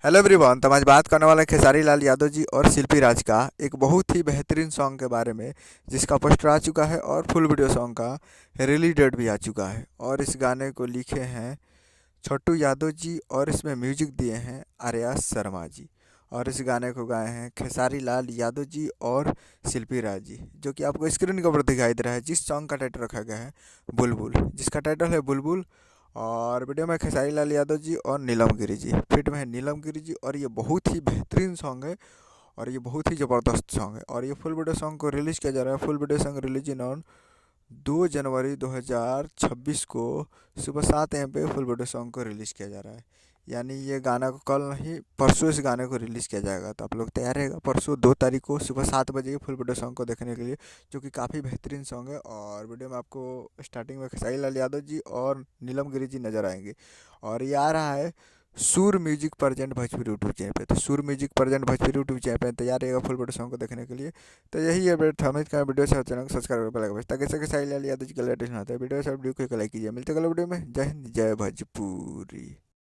Hello everyone. तो हम आज बात करने वाले हैं खेसारी लाल यादव जी और शिल्पी राज का एक बहुत ही बेहतरीन सॉन्ग के बारे में, जिसका पोस्टर आ चुका है और फुल वीडियो सॉन्ग का रिलीज डेट भी आ चुका है। और इस गाने को लिखे हैं छोटू यादव जी और इसमें म्यूजिक दिए हैं आर्या शर्मा जी। और इस गाने को गाए हैं खेसारी लाल यादव जी और शिल्पी राज जी, जो कि आपको स्क्रीन के ऊपर दिखाई दे रहा है। जिस सॉन्ग का टाइटल रखा गया है बुलबुल, जिसका टाइटल है बुलबुल। और वीडियो में खेसारी लाल यादव जी और नीलम गिरी जी, फिट में है नीलम गिरी जी। और ये बहुत ही बेहतरीन सॉन्ग है और ये बहुत ही ज़बरदस्त सॉन्ग है। और ये फुल वीडियो सॉन्ग को रिलीज़ किया जा रहा है। Full video song release in on 2 जनवरी 2026 को सुबह 7 AM पे फुल वीडियो सॉन्ग को रिलीज़ किया जा रहा है। यानी ये गाना को कल नहीं परसों इस गाने को रिलीज़ किया जाएगा। तो आप लोग तैयार रहेगा परसों 2 तारीख को सुबह 7 बजे फुल वीडियो सॉन्ग को देखने के लिए, जो कि काफ़ी बेहतरीन सॉन्ग है। और वीडियो में आपको स्टार्टिंग में खेसारी लाल यादव जी और नीलम गिरी जी नज़र आएंगे। और ये आ रहा है सुर music present Bhojpuri YouTube channel पे। तो सुर music present Bhojpuri YouTube channel पे तैयार रहेगा फुल वीडियो सॉन्ग को देखने के लिए। तो यही है अपडेट था। अमित का वीडियो से चैनल को सब्सक्राइब कर लगा ताकि ऐसे खेसारी लाल यादव जी का लेटेस्ट आता है वीडियो। सब वीडियो को लाइक कीजिए। मिलते हैं अगले वीडियो में। जय हिंद, जय भोजपुरी।